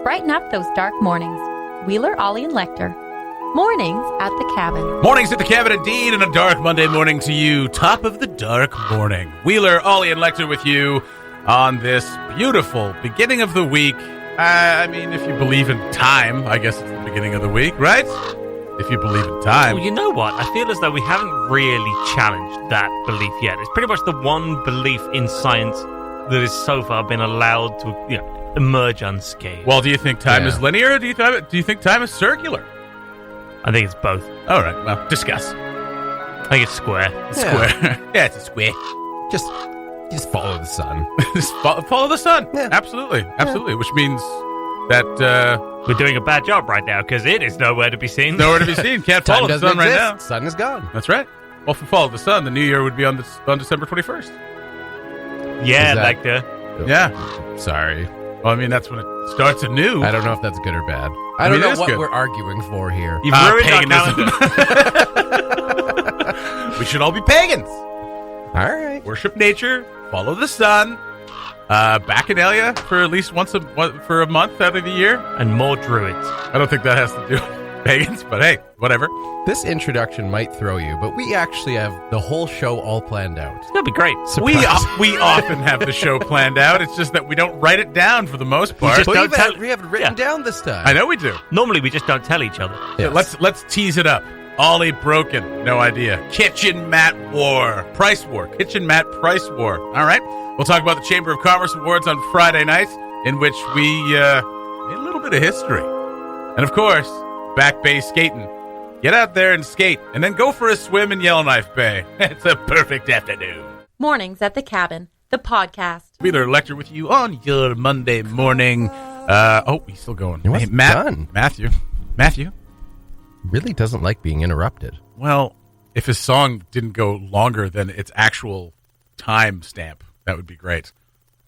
brighten up those dark mornings. Wheeler, Ollie, and Lecter. Mornings at the Cabin. Mornings at the Cabin, indeed, and a dark Monday morning to you. Top of the dark morning. Wheeler, Ollie, and Lecter with you on this beautiful beginning of the week. If you believe in time, I guess it's the beginning of the week, right? If you believe in time. Well, you know what? I feel as though we haven't really challenged that belief yet. It's pretty much the one belief in science that has so far been allowed to emerge unscathed. Well, do you think time is linear, or do you think time is circular? I think it's both. All right, well, discuss. I think it's square. Square. Yeah, it's a square. Just follow the sun. Just follow the sun. Yeah. Absolutely. Which means that we're doing a bad job right now because it is nowhere to be seen. Nowhere to be seen. Can't follow the sun right now. Sun is gone. That's right. Well, if we follow the sun, the new year would be on December 21st. Yeah, like the... Yeah. Sorry. Well, that's when it starts anew. I don't know if that's good or bad. I don't know what we're arguing for here. You've ruined paganism. We should all be pagans. All right. Worship nature. Follow the sun. Bacchanalia for at least for a month out of the year. And more druids. I don't think that has to do with pagans, but hey, whatever. This introduction might throw you, but we actually have the whole show all planned out. It's going to be great. We often have the show planned out. It's just that we don't write it down for the most part. We haven't written down this time. I know we do. Normally we just don't tell each other. Yes. Yeah, let's tease it up. Ollie broken. No idea. Kitchen mat war. Price war. Kitchen mat price war. All right. We'll talk about the Chamber of Commerce Awards on Friday night, in which we made a little bit of history. And of course, Back Bay skating. Get out there and skate, and then go for a swim in Yellowknife Bay. It's a perfect afternoon. Mornings at the Cabin, the podcast. Wheeler Lecter with you on your Monday morning. He's still going. It wasn't done. Matthew. Really doesn't like being interrupted. Well, if his song didn't go longer than its actual time stamp, that would be great.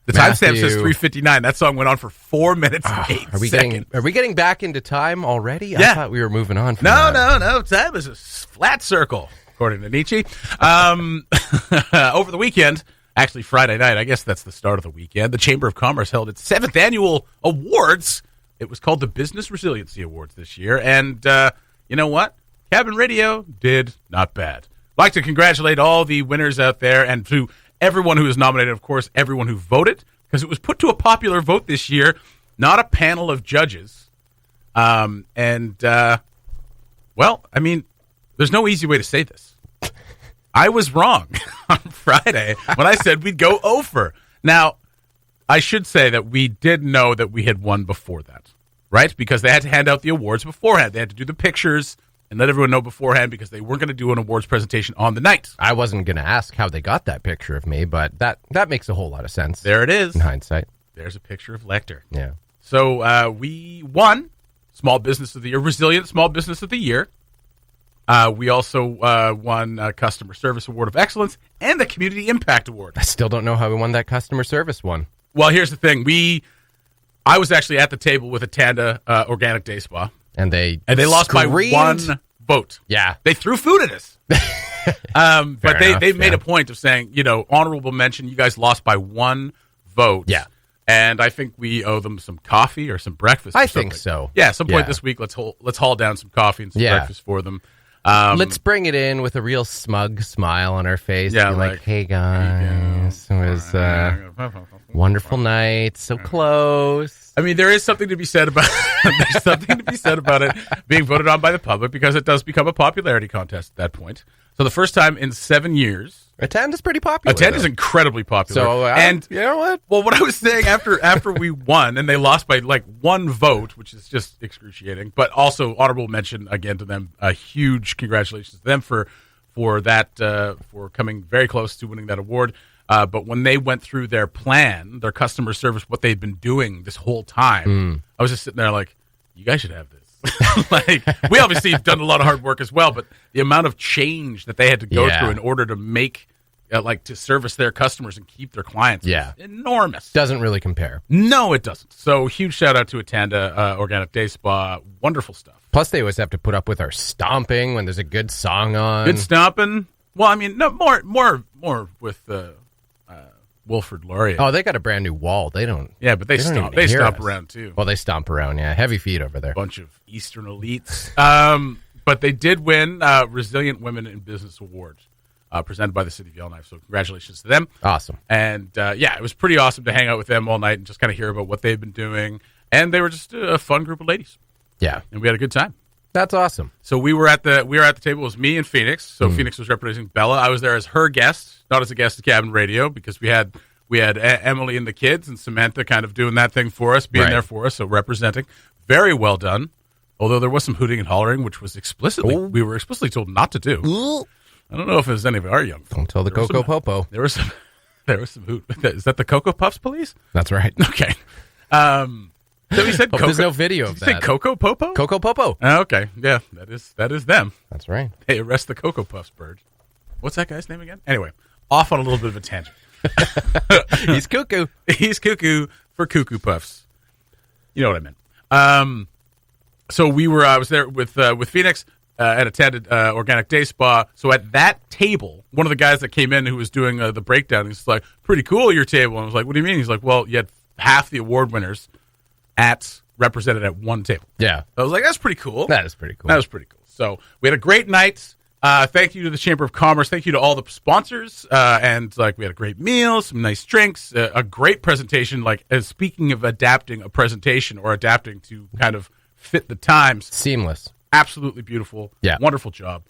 The timestamp says 3:59. That song went on for 4 minutes and 8 seconds. Are we getting back into time already? Yeah. I thought we were moving on from No. Time is a flat circle, according to Nietzsche. Over the weekend, actually Friday night, I guess that's the start of the weekend, the Chamber of Commerce held its 7th annual awards. It was called the Business Resiliency Awards this year. And you know what? Cabin Radio did not bad. I'd like to congratulate all the winners out there, and to everyone who was nominated, of course, everyone who voted, because it was put to a popular vote this year, not a panel of judges. There's no easy way to say this. I was wrong on Friday when I said we'd go over. Now, I should say that we did know that we had won before that, right? Because they had to hand out the awards beforehand. They had to do the pictures and let everyone know beforehand because they weren't going to do an awards presentation on the night. I wasn't going to ask how they got that picture of me, but that makes a whole lot of sense. There it is. In hindsight. There's a picture of Lecter. Yeah. So we won Small Business of the Year, Resilient Small Business of the Year. We also won Customer Service Award of Excellence and the Community Impact Award. I still don't know how we won that customer service one. Well, here's the thing. I was actually at the table with Atanda Organic Day Spa. And they lost by 1 vote. Yeah. They threw food at us. But they made a point of saying, honorable mention, you guys lost by 1 vote. Yeah. And I think we owe them some coffee or some breakfast. I think so. Yeah, some point this week, let's haul down some coffee and some breakfast for them. Let's bring it in with a real smug smile on our face. Yeah, like, hey guys, it was wonderful night, so close. There is something to be said about it being voted on by the public because it does become a popularity contest at that point. So the first time in 7 years, Attenda's pretty popular. Attenda's incredibly popular. So, and you know what? Well, what I was saying after we won and they lost by 1 vote, which is just excruciating, but also honorable mention again to them. A huge congratulations to them for coming very close to winning that award. But when they went through their plan, their customer service, what they'd been doing this whole time, I was just sitting there like, you guys should have this. We obviously have done a lot of hard work as well, but the amount of change that they had to go through in order to make, to service their customers and keep their clients is enormous. Doesn't really compare. No, it doesn't. So huge shout out to Atanda Organic Day Spa. Wonderful stuff. Plus, they always have to put up with our stomping when there's a good song on. Good stomping. Well, no, more with Wilfrid Laurier. Oh, they got a brand new wall. They don't. Yeah, but they don't stomp. even They hear stomp us. around too. Well, they stomp around. Yeah, heavy feet over there. Bunch of Eastern elites. But they did win Resilient Women in Business Award, presented by the city of Yellowknife. So congratulations to them. Awesome. And yeah, it was pretty awesome to hang out with them all night and just kind of hear about what they've been doing. And they were just a fun group of ladies, Yeah, and we had a good time. that's awesome. So we were at the table. It was me and Phoenix. So Phoenix was representing Bella. I was there as her guest, not as a guest at Cabin Radio, because we had Emily and the kids and Samantha kind of doing that thing for us, being Right. there for us. So representing, very well done. Although there was some hooting and hollering, which was we were explicitly told not to do. I don't know if it was any of our young folks. Don't tell the There was Coco some- Popo. There was some hoot. Is that the Cocoa Puffs police? That's right. Okay. So we said Hope Cocoa. there's no video Did of you say that. Cocoa Popo? Coco Popo. Okay. Yeah, that is them. That's right. Hey, arrest the Cocoa Puffs bird. What's that guy's name again? Anyway, off on a little bit of a tangent. He's cuckoo. He's cuckoo for Cuckoo Puffs. You know what I meant. So I was there with Phoenix and attended Organic Day Spa. So at that table, one of the guys that came in who was doing the breakdown, he's like, "Pretty cool, your table." And I was like, "What do you mean?" He's like, "Well, you had half the award winners represented at one table." Yeah, I was like, "That's pretty cool." that is pretty cool. That was pretty cool. So we had a great night. Thank you to the Chamber of Commerce. Thank you to all the sponsors. And we had a great meal, some nice drinks, a great presentation. Speaking of adapting a presentation or adapting to kind of fit the times, Seamless. absolutely beautiful. Yeah. Wonderful job.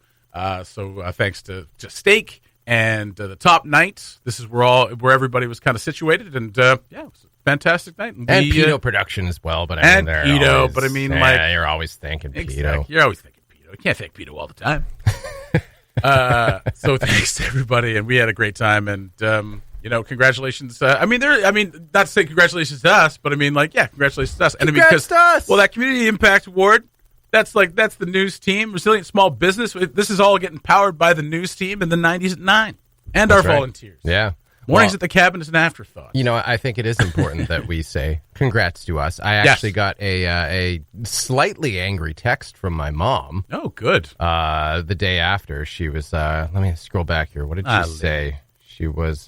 So thanks to Steak and the Top Night. This is where everybody was kind of situated. And it was a fantastic night. And Pito production as well. But and they're Pito, always- but I mean, you're always thinking Pito. Exactly. You're always thinking Pito. You can't thank Pito all the time. So thanks to everybody, and we had a great time. And congratulations. Not to say congratulations to us, but congratulations to us. And Congrats to us. Well, that Community Impact Award, that's the news team, Resilient Small Business. This is all getting powered by the news team and the 90s at 9, and That's our right. volunteers. Yeah. Mornings Well, at the Cabin is an afterthought. I think it is important that we say congrats to us. I actually got a slightly angry text from my mom Oh, good. the day after. She was, let me scroll back here. What did she say? She was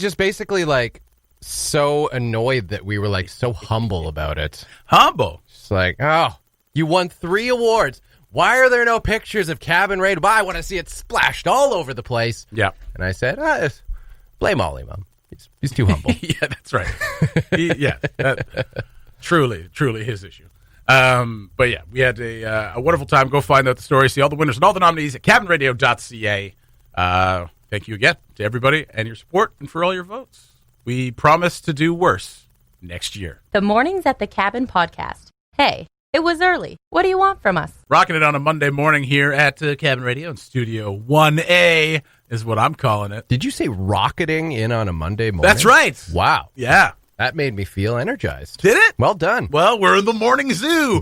just basically so annoyed that we were so humble about it. Humble. She's like, oh, you won 3 awards. Why are there no pictures of Cabin Radio? I want to see it splashed all over the place. Yeah. And I said, blame Ollie, Mom. He's too humble. Yeah, that's right. Truly his issue. But yeah, we had a wonderful time. Go find out the story, see all the winners and all the nominees at cabinradio.ca. Thank you again to everybody and your support and for all your votes. We promise to do worse next year. The Mornings at the Cabin podcast. Hey, it was early. What do you want from us? Rocking it on a Monday morning here at Cabin Radio in Studio 1A is what I'm calling it. Did you say rocketing in on a Monday morning? That's right. Wow. Yeah. That made me feel energized. Did it? Well done. Well, we're in the morning zoo.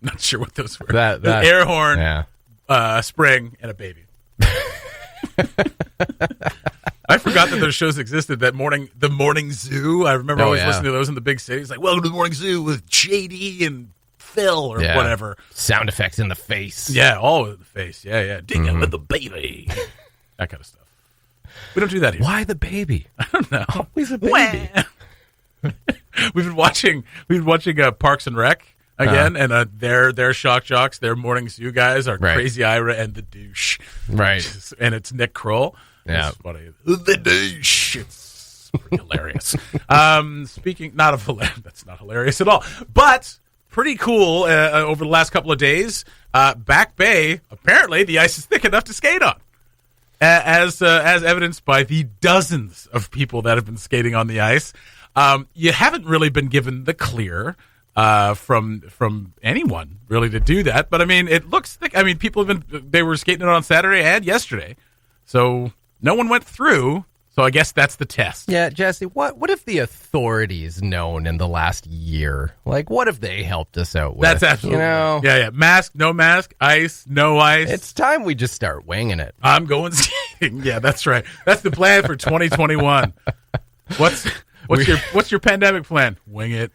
Not sure what those were. That- An air horn, Yeah. spring, and a baby. I forgot that those shows existed. The morning zoo. I remember always listening to those in the big cities. Like, welcome to the morning zoo with JD and Phil or whatever. Sound effects in the face. Yeah, all in the face. Yeah. Dig out with the baby. That kind of stuff. We don't do that here. Why the baby? I don't know. Always a baby. We've been watching Parks and Rec again, and their shock jocks, their morning zoo guys are Crazy Ira and the douche. Right. And it's Nick Kroll. Yeah. It's funny. The douche. It's pretty hilarious. Speaking not of hilarious, that's not hilarious at all. But pretty cool over the last couple of days. Back Bay, apparently the ice is thick enough to skate on. As evidenced by the dozens of people that have been skating on the ice. You haven't really been given the clear from anyone really to do that. But I mean, it looks thick. I mean, they were skating it on Saturday and yesterday. So no one went through. So I guess that's the test. Yeah, Jesse, what if the authorities known in the last year? What have they helped us out with? That's absolutely Yeah. Mask, no mask, ice, no ice. It's time we just start winging it. I'm going skating. Yeah, that's right. That's the plan for 2021. What's your pandemic plan? Wing it.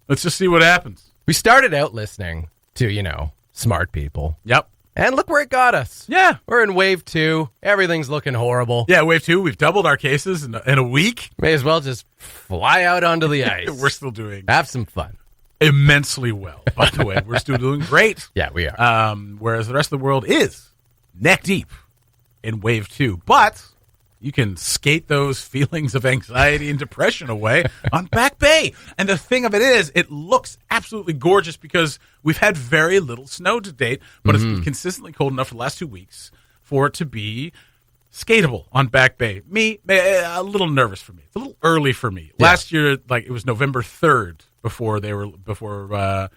Let's just see what happens. We started out listening to, smart people. Yep. And look where it got us. Yeah. We're in wave 2. Everything's looking horrible. Yeah, wave 2, we've doubled our cases in a week. May as well just fly out onto the ice. We're still doing Have some fun. immensely well, by the way. We're still doing great. Yeah, we are. Whereas the rest of the world is neck deep in wave 2. But you can skate those feelings of anxiety and depression away on Back Bay. And the thing of it is, it looks absolutely gorgeous because we've had very little snow to date, but it's been consistently cold enough for the last 2 weeks for it to be skatable on Back Bay. A little nervous for me. It's a little early for me. Yeah. Last year, like it was November 3rd before the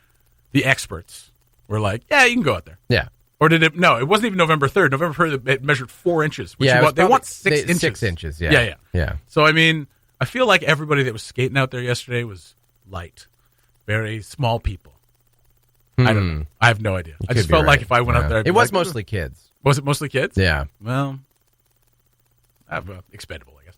experts were like, yeah, you can go out there. Yeah. Or did it? No, it wasn't even November 3rd. November 3rd, it measured 4 inches. Which Yeah, they want 6 inches. 6 inches, yeah. Yeah. So, I mean, I feel like everybody that was skating out there yesterday was light. Very small people. I don't know. I have no idea. I just felt like if I went out there... I'd be It was like, mostly kids. Was it mostly kids? Yeah. Well, expendable, I guess.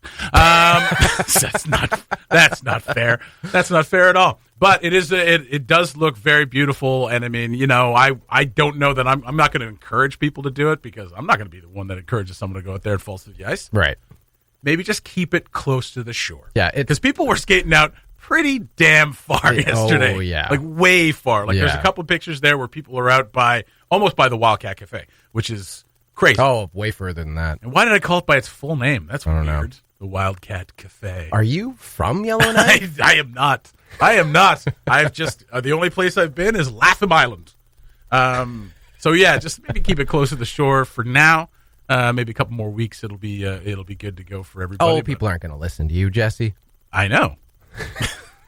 That's not fair. That's not fair at all. But it does look very beautiful, and I mean, I don't know that I'm not going to encourage people to do it because I'm not going to be the one that encourages someone to go out there and falls through the ice. Right. Maybe just keep it close to the shore. Yeah, because people were skating out pretty damn far yesterday. Oh, yeah. Like way far. Like there's a couple of pictures there where people are out almost by the Wildcat Cafe, which is crazy. Oh, way further than that. And why did I call it by its full name? That's weird. don't know. The Wildcat Cafe. Are you from Yellowknife? I am not. I've just the only place I've been is Latham Island. So yeah, just maybe keep it close to the shore for now. Maybe a couple more weeks, it'll be good to go for everybody. Oh, people aren't going to listen to you, Jesse. I know.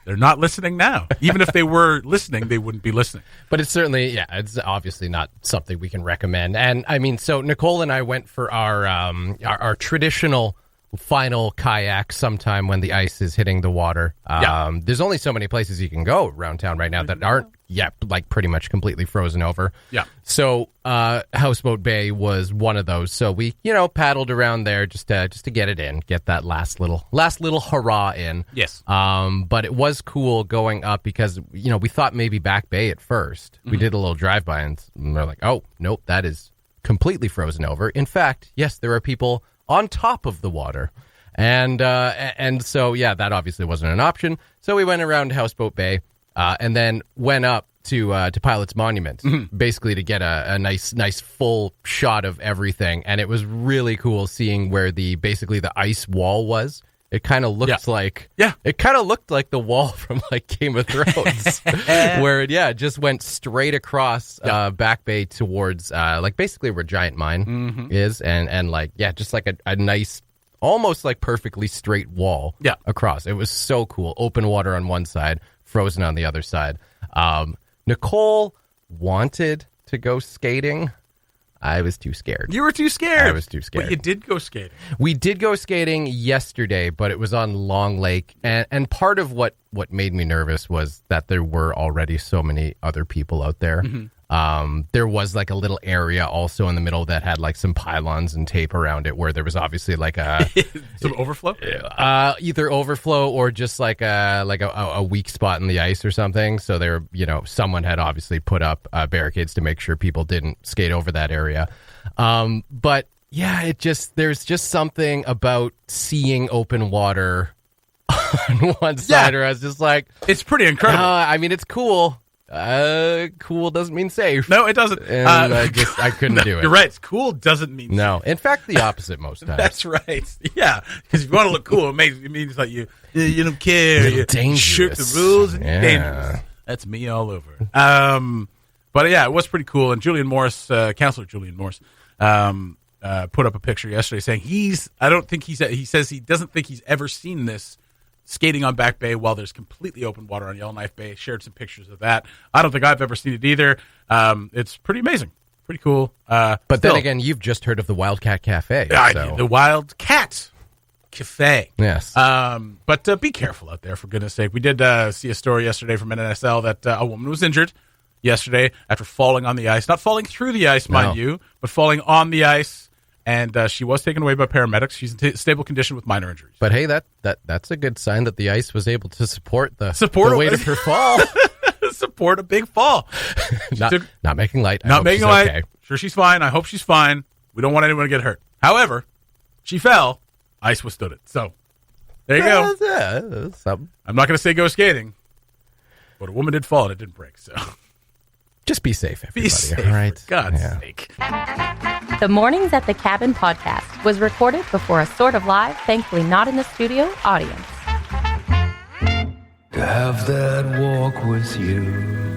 They're not listening now. Even if they were listening, they wouldn't be listening. But it's certainly, it's obviously not something we can recommend. And I mean, so Nicole and I went for our traditional final kayak sometime when the ice is hitting the water. There's only so many places you can go around town right now that aren't like pretty much completely frozen over. Yeah. So Houseboat Bay was one of those. So we paddled around there just to get it in, get that last little hurrah in. Yes. But it was cool going up because we thought maybe Back Bay at first. We did a little drive by and we're like, oh nope, that is completely frozen over. In fact, yes, there are people on top of the water. And so, that obviously wasn't an option. So we went around Houseboat Bay and then went up to Pilot's Monument, basically to get a nice full shot of everything. And it was really cool seeing where the ice wall was. It kind of looked like the wall from like Game of Thrones, where it just went straight across Back Bay towards basically where Giant Mine is, and just like a nice, almost like perfectly straight wall across. It was so cool. Open water on one side, frozen on the other side. Nicole wanted to go skating. I was too scared. You were too scared. I was too scared. But you did go skating. We did go skating yesterday, but it was on Long Lake. And part of what made me nervous was that there were already so many other people out there. There was like a little area also in the middle that had like some pylons and tape around it where there was obviously like a... Some overflow? Either overflow or just like a weak spot in the ice or something. So there, someone had obviously put up barricades to make sure people didn't skate over that area. But yeah, there's just something about seeing open water on one side where I was just like... It's pretty incredible. I mean, it's cool. Cool doesn't mean safe. No, it doesn't. And I couldn't do it. You're right. Cool doesn't mean no. In fact, the opposite most times. That's right. Yeah, because if you want to look cool, it means like you don't care. You shirk the rules and you're dangerous. That's me all over. But yeah, it was pretty cool. And Julian Morris, Councillor Julian Morris, put up a picture yesterday saying he says he doesn't think he's ever seen this skating on Back Bay while there's completely open water on Yellowknife Bay. Shared some pictures of that. I don't think I've ever seen it either. It's pretty amazing. Pretty cool. But then again, you've just heard of the Wildcat Cafe. The Wildcat Cafe. Yes. But be careful out there, for goodness sake. We did see a story yesterday from NSL that a woman was injured yesterday after falling on the ice. Not falling through the ice, mind you, but falling on the ice. And she was taken away by paramedics. She's in stable condition with minor injuries. But hey, that's a good sign that the ice was able to support the weight of her fall. Support a big fall. Not making light. Not making light. Okay. Sure, she's fine. I hope she's fine. We don't want anyone to get hurt. However, she fell. Ice withstood it. So, there you go. Yeah, something. I'm not going to say go skating, but a woman did fall and it didn't break. So, Just be safe, everybody. be safe, all right? for God's Yeah. sake. The Mornings at the Cabin podcast was recorded before a sort of live, thankfully not in the studio, audience. To have that walk with you.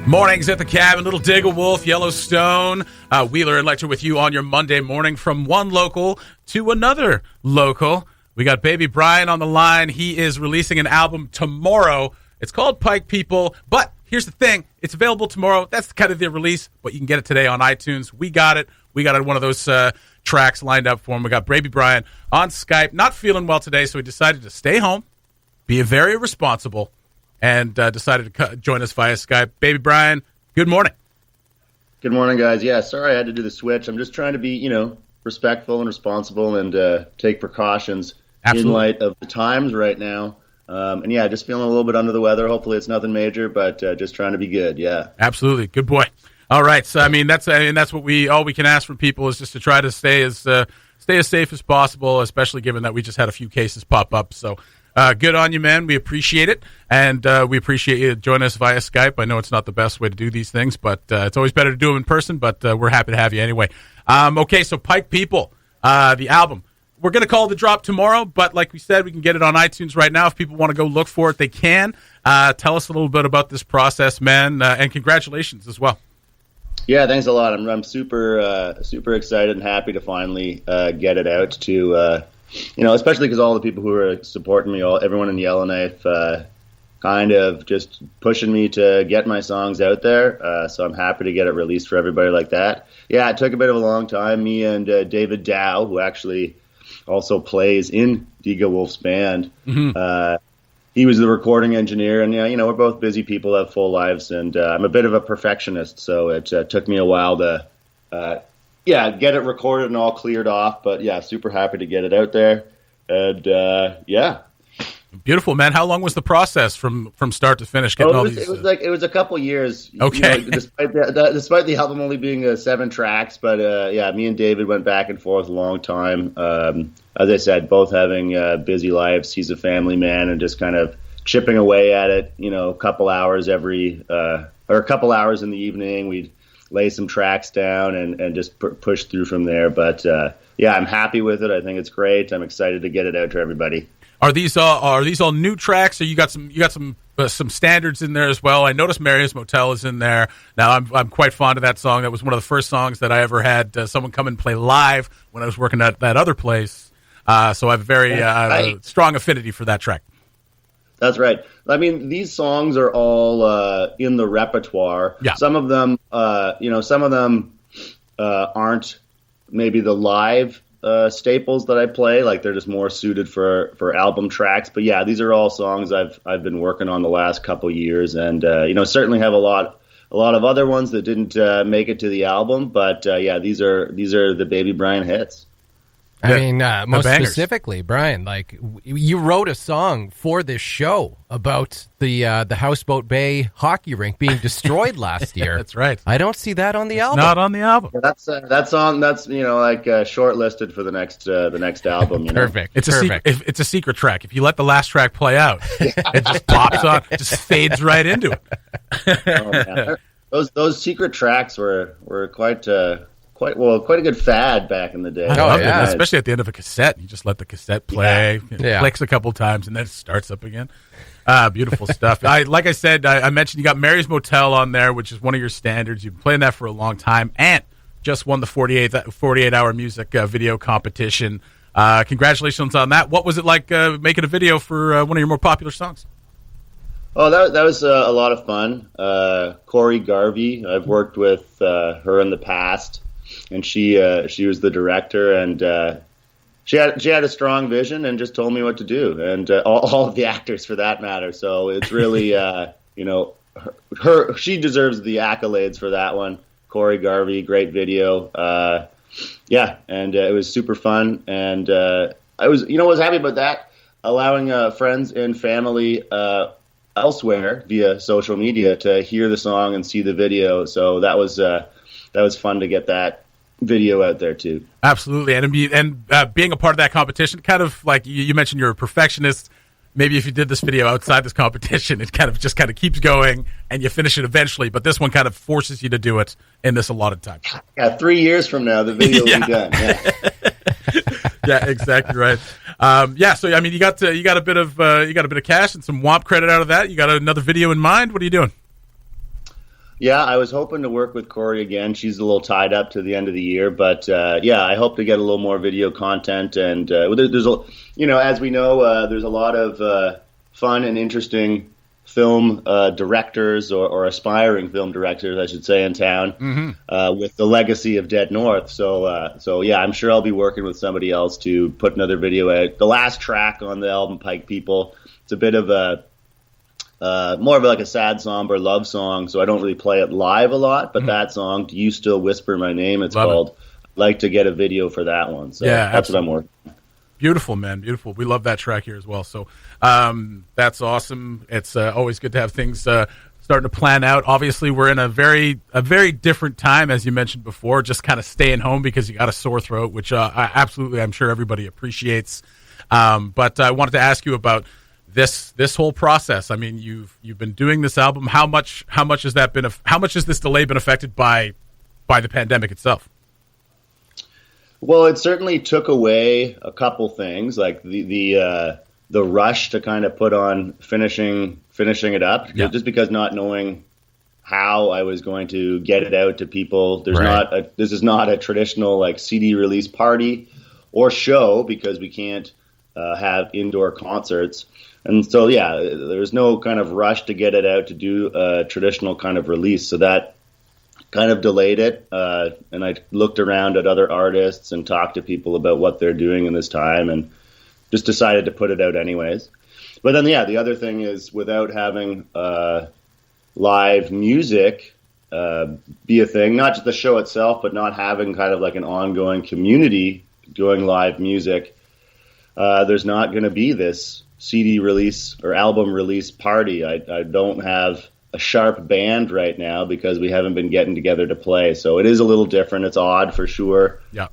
Mornings at the Cabin, Little Diggle Wolf, Yellowstone, Wheeler and Lecter with you on your Monday morning from one local to another local. We got Baby Brian on the line. He is releasing an album tomorrow. It's called Pike People, but here's the thing. It's available tomorrow. That's kind of the release, but you can get it today on iTunes. We got it. We got one of those tracks lined up for him. We got Baby Brian on Skype. Not feeling well today, so he decided to stay home, be very responsible, and decided to join us via Skype. Baby Brian, good morning. Good morning, guys. Yeah, sorry I had to do the switch. I'm just trying to be, respectful and responsible and take precautions Absolutely. in light of the times right now. And yeah, just feeling a little bit under the weather. Hopefully it's nothing major, but just trying to be good. Yeah. Absolutely. Good boy. All right. So, that's what all we can ask from people is just to try to stay as safe as possible, especially given that we just had a few cases pop up. So, good on you, man. We appreciate it. And we appreciate you joining us via Skype. I know it's not the best way to do these things, but it's always better to do them in person, but we're happy to have you anyway. Okay. So Pike People, the album. We're going to call the drop tomorrow, but like we said, we can get it on iTunes right now. If people want to go look for it, they can. Tell us a little bit about this process, man, and congratulations as well. Yeah, thanks a lot. I'm super excited and happy to finally get it out to, especially because all the people who are supporting me, everyone in Yellowknife, kind of just pushing me to get my songs out there. So I'm happy to get it released for everybody like that. Yeah, it took a bit of a long time. Me and David Dow, who actually also plays in Diga Wolf's band. Mm-hmm. He was the recording engineer, and we're both busy people, have full lives, and I'm a bit of a perfectionist, so it took me a while to, get it recorded and all cleared off. But yeah, super happy to get it out there, and yeah. Beautiful, man. How long was the process from start to finish? Getting all these. It was a couple years. Okay. Despite the album only being 7 tracks, but me and David went back and forth a long time. As I said, both having busy lives. He's a family man and just kind of chipping away at it. A couple hours a couple hours in the evening. We'd lay some tracks down and just push through from there. But I'm happy with it. I think it's great. I'm excited to get it out to everybody. Are these all new tracks? Or you got some standards in there as well? I noticed Mary's Motel is in there. Now I'm quite fond of that song. That was one of the first songs that I ever had someone come and play live when I was working at that other place. So I have a very strong affinity for that track. That's right. I mean, these songs are all in the repertoire. Yeah. Some of them, aren't maybe the live staples that I play. Like they're just more suited for album tracks. But yeah, these are all songs I've been working on the last couple years, and certainly have a lot of other ones that didn't make it to the album. But these are the Baby Brian hits. I mean, most bangers. specifically, Brian, like you wrote a song for this show about the Houseboat Bay hockey rink being destroyed last year. That's right. I don't see that on the album. Not on the album. Yeah, that song. That's shortlisted for the next album. Perfect. It's Perfect. It's a secret track. If you let the last track play out, it just pops on, just fades right into it. Oh, man. Those secret tracks were quite a good fad back in the day. I love yeah. it, especially at the end of a cassette. You just let the cassette play, Yeah. clicks a couple times, and then it starts up again. Beautiful stuff. Like I said, I mentioned you got Mary's Motel on there, which is one of your standards. You've been playing that for a long time, and just won the 48-hour music video competition. Congratulations on that. What was it like making a video for one of your more popular songs? Oh, that was a lot of fun. Corey Garvey, I've worked with her in the past, and she was the director, and she had a strong vision and just told me what to do, and all of the actors for that matter. So it's really she deserves the accolades for that one. Corey Garvey, great video. And it was super fun, and I was happy about that, allowing friends and family elsewhere via social media to hear the song and see the video. So that was that was fun to get that video out there too. Absolutely, and being a part of that competition, kind of like you mentioned, you're a perfectionist. Maybe if you did this video outside this competition, it kind of keeps going, and you finish it eventually. But this one kind of forces you to do it in this allotted time. Yeah, 3 years from now, the video will be done. Yeah. Yeah, exactly right. So I mean, you got a bit of cash and some WOMP credit out of that. You got another video in mind. What are you doing? Yeah, I was hoping to work with Corey again. She's a little tied up to the end of the year, but I hope to get a little more video content. And there's as we know, there's a lot of fun and interesting film directors or aspiring film directors, I should say, in town with the legacy of Dead North. So I'm sure I'll be working with somebody else to put another video out. The last track on the album, Pike People, it's a bit of a more of like a sad, somber love song, so I don't really play it live a lot. But that song, "Do You Still Whisper My Name?" It's called. I'd like to get a video for that one. So that's what I'm working on. Beautiful, man, beautiful. We love that track here as well. So that's awesome. It's always good to have things starting to plan out. Obviously, we're in a very different time, as you mentioned before. Just kind of staying home because you got a sore throat, which I'm sure everybody appreciates. But I wanted to ask you about this whole process. I mean, you've been doing this album. How much has that been? How much has this delay been affected by the pandemic itself? Well, it certainly took away a couple things, like the rush to kind of put on finishing it up, just because not knowing how I was going to get it out to people. This is not a traditional like CD release party or show because we can't have indoor concerts. And so, there's no kind of rush to get it out to do a traditional kind of release. So that kind of delayed it. And I looked around at other artists and talked to people about what they're doing in this time and just decided to put it out anyways. But then, the other thing is without having live music be a thing, not just the show itself, but not having kind of like an ongoing community doing live music, there's not going to be this CD release or album release party. I don't have a sharp band right now because we haven't been getting together to play. So it is a little different. It's odd for sure. Yeah.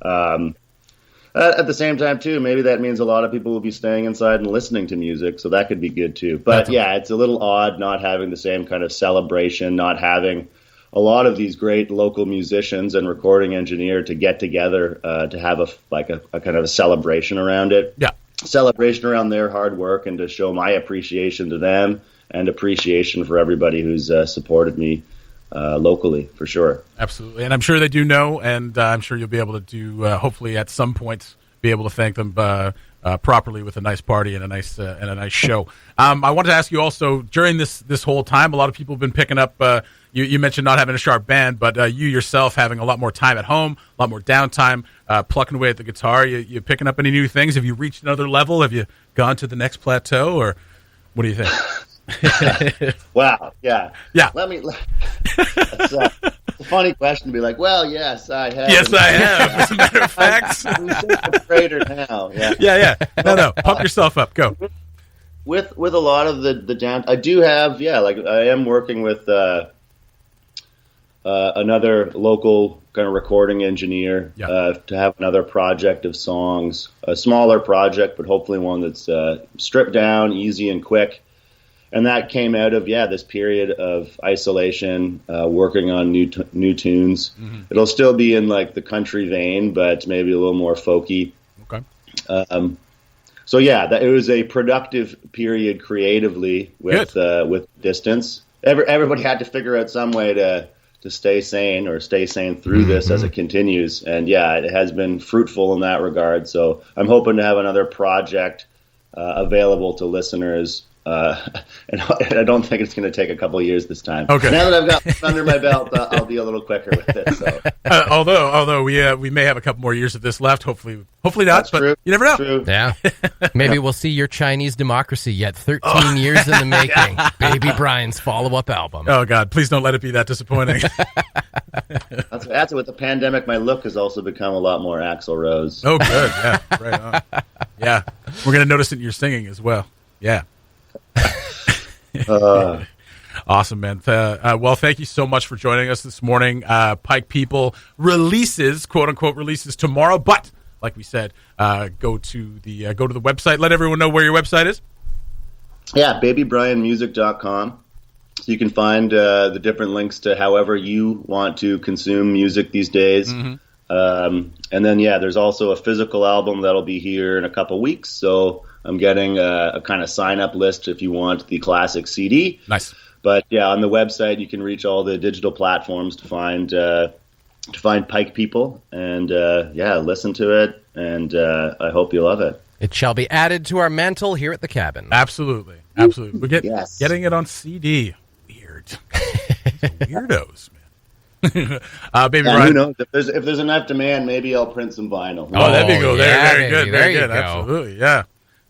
At the same time, too, maybe that means a lot of people will be staying inside and listening to music. So that could be good, too. But it's a little odd not having the same kind of celebration, not having a lot of these great local musicians and recording engineer to get together to have a kind of a celebration around it. Yeah. Celebration around their hard work and to show my appreciation to them and appreciation for everybody who's supported me locally, for sure. Absolutely. And I'm sure they do know, and I'm sure you'll be able to do, hopefully at some point, be able to thank them properly with a nice party and a nice show. I wanted to ask you also, during this whole time, a lot of people have been picking up, you mentioned not having a sharp band, but you yourself having a lot more time at home, a lot more downtime, plucking away at the guitar. You picking up any new things? Have you reached another level? Have you gone to the next plateau, or what do you think? Wow. Yeah. That's a funny question to be like, well, yes, I have. Yes, I have. As a matter of fact, I'm just a traitor now. Yeah. No. Pump yourself up. Go. With a lot of the down, I do have. I am working with another local kind of recording engineer to have another project of songs, a smaller project, but hopefully one that's stripped down, easy and quick. And that came out of this period of isolation, working on new tunes. Mm-hmm. It'll still be in like the country vein, but maybe a little more folky. Okay. It was a productive period creatively with distance. Everybody had to figure out some way to stay sane or stay sane through this as it continues. And it has been fruitful in that regard. So I'm hoping to have another project available to listeners. And I don't think it's going to take a couple of years this time. Okay. Now that I've got one under my belt, I'll be a little quicker with it. So. Although we may have a couple more years of this left. Hopefully not. That's but true. You never know. True. Yeah. Maybe we'll see your Chinese democracy yet 13 years in the making. Baby Brian's follow-up album. Oh God! Please don't let it be that disappointing. That's with the pandemic. My look has also become a lot more Axl Rose. Oh, good. Yeah. Right on. Yeah. We're going to notice it in your singing as well. Yeah. Awesome, man. Well, thank you so much for joining us this morning. Pike People releases, quote unquote, releases tomorrow. But like we said, go to the website. Let everyone know where your website is. Yeah, babybrianmusic.com. So you can find the different links to however you want to consume music these days. And then, there's also a physical album that'll be here in a couple weeks. So I'm getting a kind of sign-up list if you want the classic CD. Nice. But on the website you can reach all the digital platforms to find Pike People, and listen to it. And I hope you love it. It shall be added to our mantle here at the cabin. Absolutely. We're getting it on CD. Weird. Weirdos, man. Baby Brian. Who knows? If there's enough demand, maybe I'll print some vinyl. Oh, that'd be cool. yeah, Very good. there Very you good. go. Absolutely. Yeah.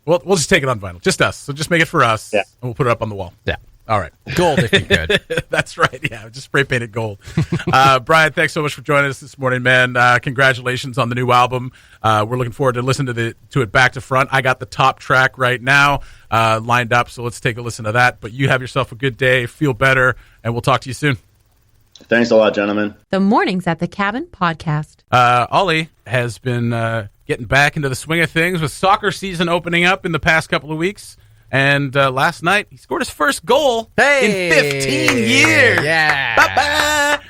Well, we'll just take it on vinyl. Just us. So just make it for us. Yeah. And we'll put it up on the wall. Yeah. All right. Gold if you could. That's right. Yeah. Just spray paint it gold. Brian, thanks so much for joining us this morning, man. Congratulations on the new album. We're looking forward to listening to it back to front. I got the top track right now lined up, so let's take a listen to that. But you have yourself a good day. Feel better, and we'll talk to you soon. Thanks a lot, gentlemen. The Mornings at the Cabin podcast. Ollie has been getting back into the swing of things with soccer season opening up in the past couple of weeks. And last night, he scored his first goal in 15 years. Yeah. Bye-bye.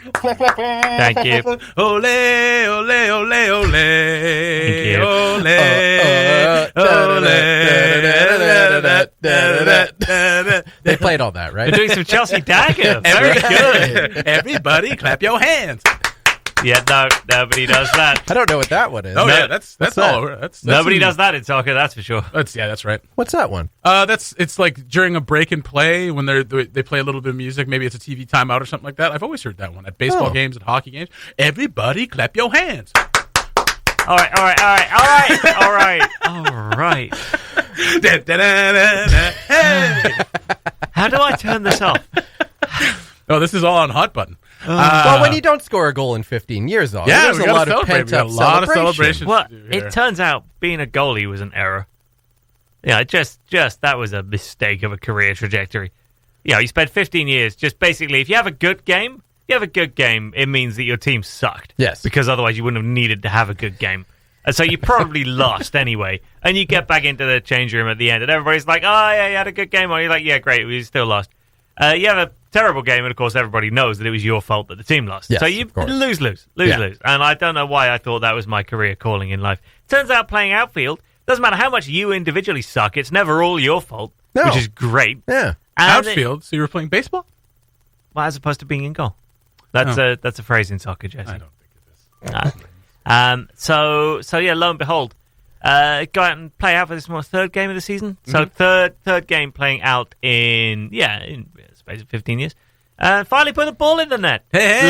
Thank you. Ole, ole, ole, ole. Thank you. Ole. They played all that, right? They're doing some Chelsea dagger. Very good. Everybody clap your hands. Yeah, no, nobody does that. I don't know what that one is. Oh, yeah, that's that? all over. That's Nobody does that in soccer, that's for sure. That's right. What's that one? It's like during a break and play when they play a little bit of music. Maybe it's a TV timeout or something like that. I've always heard that one at baseball games and hockey games. Everybody clap your hands. All right. Hey. How do I turn this off? Oh, this is all on hot button. Well, when you don't score a goal in 15 years, though, Yeah, there's we a gotta lot of celebrate. We got pent-up a lot of celebration. celebrations. Well, to do here. it turns out being a goalie was an error. Yeah, just that was a mistake of a career trajectory. You spent 15 years just basically, if you have a good game, it means that your team sucked. Yes. Because otherwise you wouldn't have needed to have a good game. And so you probably lost anyway. And you get back into the change room at the end and everybody's like, oh, yeah, you had a good game. Or you're like, yeah, great, we still lost. You have a terrible game, and of course everybody knows that it was your fault that the team lost. Yes, so you of course. lose. Yeah. And I don't know why I thought that was my career calling in life. Turns out playing outfield, doesn't matter how much you individually suck, it's never all your fault, No. which is great. Yeah. And Outfield. So you were playing baseball? well, as opposed to being in goal. That's a phrase in soccer, Jesse. I don't think it is. So lo and behold, go out and play out for this third game of the season. So third game playing out in a space of 15 years. Finally put the ball in the net. Hey,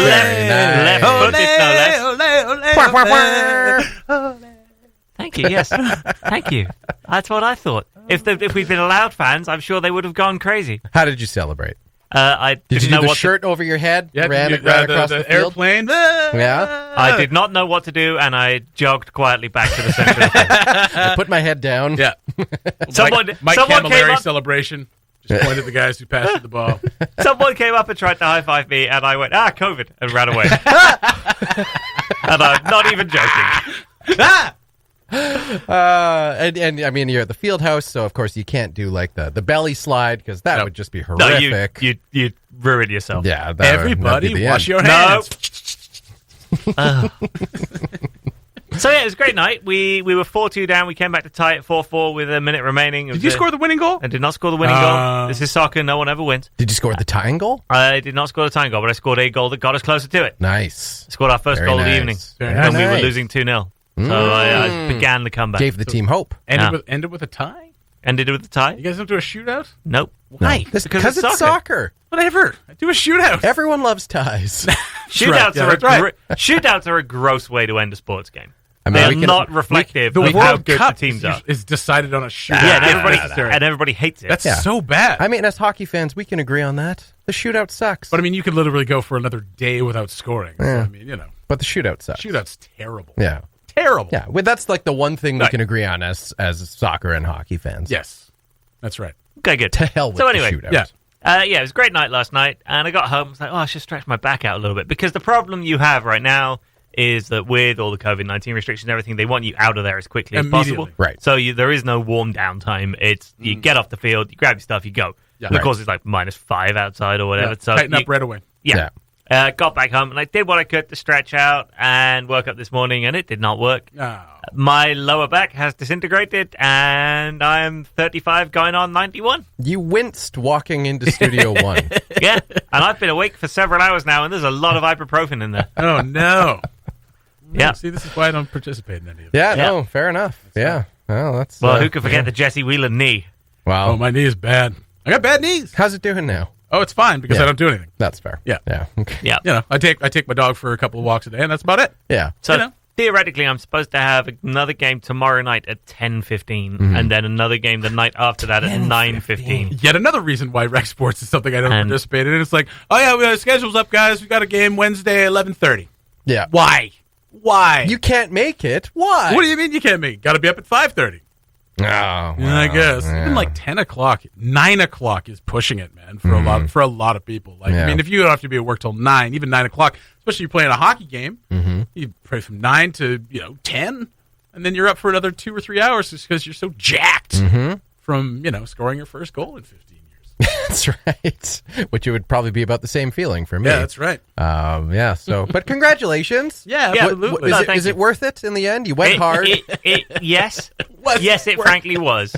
Left-footed, no less. Thank you, yes. Thank you. That's what I thought. If we'd been allowed fans, I'm sure they would have gone crazy. How did you celebrate? I Did didn't you know do the what shirt over your head? Yeah, ran you- across the field? airplane. Yeah. I did not know what to do, and I jogged quietly back to the center of the field. I put my head down. Yeah. Someone Mike came Camilleri up- celebration. Just pointed at the guys who passed you the ball. Someone came up and tried to high-five me, and I went, COVID, and ran away. And I'm not even joking. And I mean, you're at the field house, so of course you can't do like the belly slide because that would just be No, horrific. you ruin yourself. Yeah. that'd Everybody be the wash end. your hands. So yeah, it was a great night. We were 4-2 down. We came back to tie at 4-4 with a minute remaining. Did you score the winning goal? I did not score the winning goal. This is soccer. No one ever wins. Did you score the tying goal? I did not score the tying goal, but I scored a goal that got us closer to it. Nice. I scored our first Very goal of the nice. evening Very when we were nice. losing 2-0. So I began the comeback. Gave the team hope. Ended with a tie? Ended with the tie. You guys don't do a shootout? Nope. Why? Because it's soccer. Whatever. Do a shootout. Everyone loves ties. Shootouts right. are Right. Shootouts are a gross way to end a sports game. I They are we can- not reflective The of how World good Cup the teams are. is decided on a shootout. Yeah, and everybody hates it. That's Yeah. so bad. I mean, as hockey fans, we can agree on that. The shootout sucks. But I mean, you could literally go for another day without scoring. So, Yeah. I mean, But the shootout sucks. shootout's terrible. Yeah. Terrible. Yeah. Well, that's like the one thing we Right. can agree on as soccer and hockey fans. Yes. That's right. Okay, good. To hell with So anyway, the shootout. Yeah. Yeah, it was a great night last night, and I got home. I was like, I should stretch my back out a little bit, because the problem you have right now is that with all the COVID-19 restrictions and everything, they want you out of there as quickly as possible. Right. So there is no warm down time. It's you get off the field, you grab your stuff, you go. Yeah. And of course, it's like -5 outside or whatever. Yeah, So tighten up right away. Yeah. Got back home, and I did what I could to stretch out, and woke up this morning, and it did not work. Oh. My lower back has disintegrated, and I'm 35 going on 91. You winced walking into Studio One. Yeah, and I've been awake for several hours now, and there's a lot of ibuprofen in there. Oh, no. Yeah. See, this is why I don't participate in any of it. Yeah, no, fair enough. Yeah. Well, that's. Well, who could forget the Jesse Wheeler knee? Wow. Oh, my knee is bad. I got bad knees. How's it doing now? Oh, it's fine because Yeah. I don't do anything. That's fair. Yeah. Yeah. Okay. Yeah. You know, I take my dog for a couple of walks a day, and that's about it. Yeah. So you know. theoretically, I'm supposed to have another game tomorrow night at 10:15, and then another game the night after that at 9:15. Yet another reason why rec sports is something I don't And- participate in. It's like, oh yeah, we got schedule's up, guys. We got a game Wednesday at 11:30. Yeah. Why? You can't make it. Why? What do you mean you can't make? Got to be up at 5:30. Oh, Yeah, I guess even like 10 o'clock, 9 o'clock is pushing it, man, for a lot of people. Like, Yeah. I mean, if you don't have to be at work till 9, even 9 o'clock, especially you're playing a hockey game, you play from 9 to 10, and then you're up for another 2 or 3 hours just because you're so jacked from scoring your first goal in 15 years. That's right. Which it would probably be about the same feeling for me. Yeah, that's right. Yeah. So, but congratulations. Yeah, Yeah. absolutely. No, Is thank it you. worth it in the end? You went hard. Yes. Was Yes, it it worth frankly was.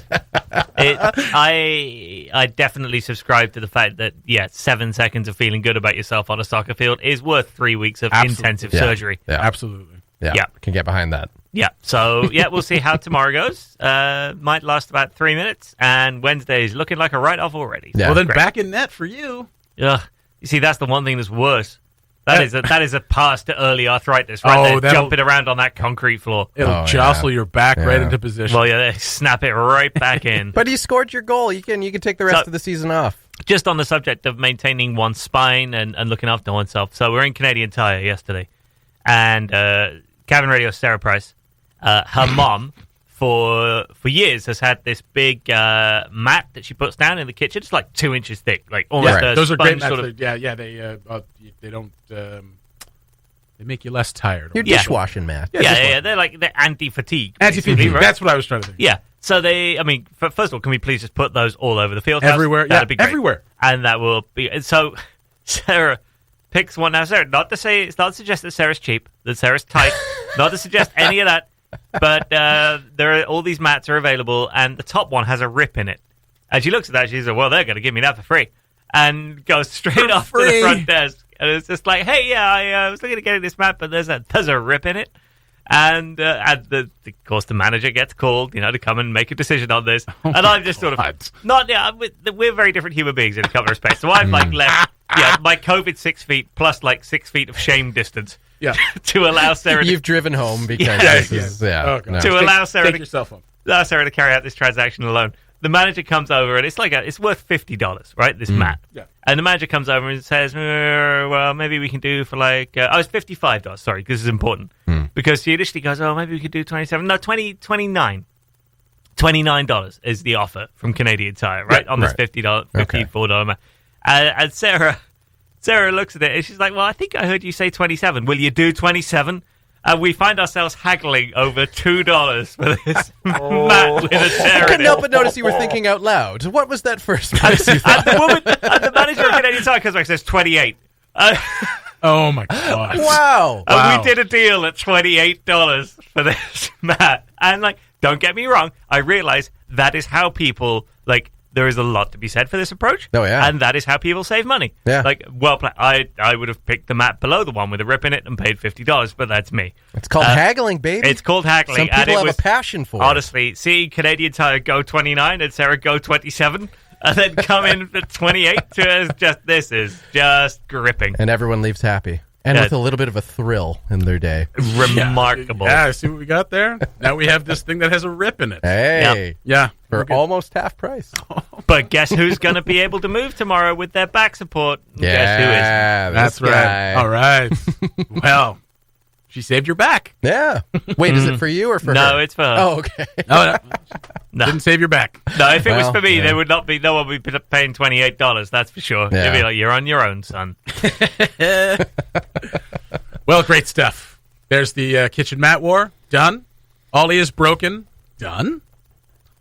I definitely subscribe to the fact that 7 seconds of feeling good about yourself on a soccer field is worth 3 weeks of Absolutely. intensive Yeah. surgery. Yeah. Absolutely. Yeah. Yeah. Can get behind that. Yeah. So we'll see how tomorrow goes. Might last about 3 minutes, and Wednesday's looking like a write-off already. Yeah. Well, then Great. back in net for you. Ugh. You see, that's the one thing that's worse. That is a pass to early arthritis, right Oh, there, that'll- jumping around on that concrete floor. It'll Oh, jostle yeah. your back right Yeah. into position. Well, yeah, they snap it right back in. But you scored your goal. You can take the rest of the season off. Just on the subject of maintaining one's spine and looking after oneself. So we're in Canadian Tire yesterday, and Cabin Radio Sarah Price, her mom, for years has had this big mat that she puts down in the kitchen. It's like 2 inches thick, like almost yeah, a those are great sponge mats. sort of. They don't. They make you less tired. Your Yeah. dishwashing mat. Yeah, they're anti-fatigue. Anti-fatigue. basically, right? That's what I was trying to think. Yeah. So first of all, can we please just put those all over the field house? Everywhere. Yeah, That'd be great. everywhere. And that will be so. Sarah picks one now. Sarah, not to suggest that Sarah's cheap, that Sarah's tight, not to suggest any of that. But there are all these mats are available, and the top one has a rip in it. And she looks at that, she says, "Well, they're going to give me that for free," and goes straight off to the free. front desk. And it's just like, "Hey, yeah, I was looking at getting this mat, but there's a rip in it." And of course, the manager gets called, to come and make a decision on this. And I'm just sort of we're very different human beings in a couple of respects. So I've left, my COVID 6 feet plus 6 feet of shame distance, to allow Sarah You've driven home because Yeah. this is, Oh, God. no. to allow Sarah Take to yourself home. carry out this transaction alone. The manager comes over, and it's worth $50, right? This mat. Yeah. And the manager comes over and says, well, maybe we can do for it's $55. Sorry, this is important. Because she initially goes, oh, maybe we could do 27. No, 29. $29 is the offer from Canadian Tire, right? On this Right. $54 mat. And Sarah looks at it, and she's like, well, I think I heard you say 27. Will you do 27? And we find ourselves haggling over $2 for this mat with a I chair in couldn't it. help but notice you were thinking out loud. What was that first place you thought? And the manager of Canadian Tire comes back and says 28. Oh my God! Wow. And Wow. we did a deal at $28 for this mat. And don't get me wrong, I realize that is how people there is a lot to be said for this approach. Oh, yeah. And that is how people save money. Yeah. Well played. I would have picked the mat below the one with a rip in it and paid $50, but that's me. It's called haggling, baby. It's called haggling. Some and people it have was, a passion for it. honestly, see Canadian Tire go 29 and Sarah go 27, and then come in for 28 to us. This is just gripping. And everyone leaves happy. And Yeah. with a little bit of a thrill in their day. Remarkable. Yeah, see what we got there? Now we have this thing that has a rip in it. Hey. Yeah. For we're good. almost half price. But guess who's going to be able to move tomorrow with their back support? Yeah. Guess who is? That's this guy. right. All right. Well, She saved your back. Yeah. Wait, is it for you or for her? No, it's for her. Oh, okay. No, No. didn't save your back. No, if it was Well, for me, yeah. there would not be. No one would be paying $28. That's for sure. Yeah. It'd be like, you're on your own, son. Well, great stuff. There's the kitchen mat war. Done. Ollie is broken. Done.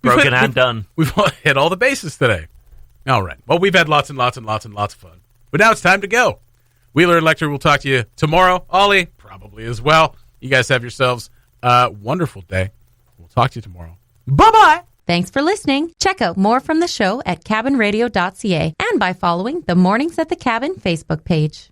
Broken and done. We've hit all the bases today. All right. Well, we've had lots and lots and lots and lots of fun. But now it's time to go. Wheeler and Lecter will talk to you tomorrow. Ollie, probably as well. You guys have yourselves a wonderful day. We'll talk to you tomorrow. Bye-bye. Thanks for listening. Check out more from the show at cabinradio.ca and by following the Mornings at the Cabin Facebook page.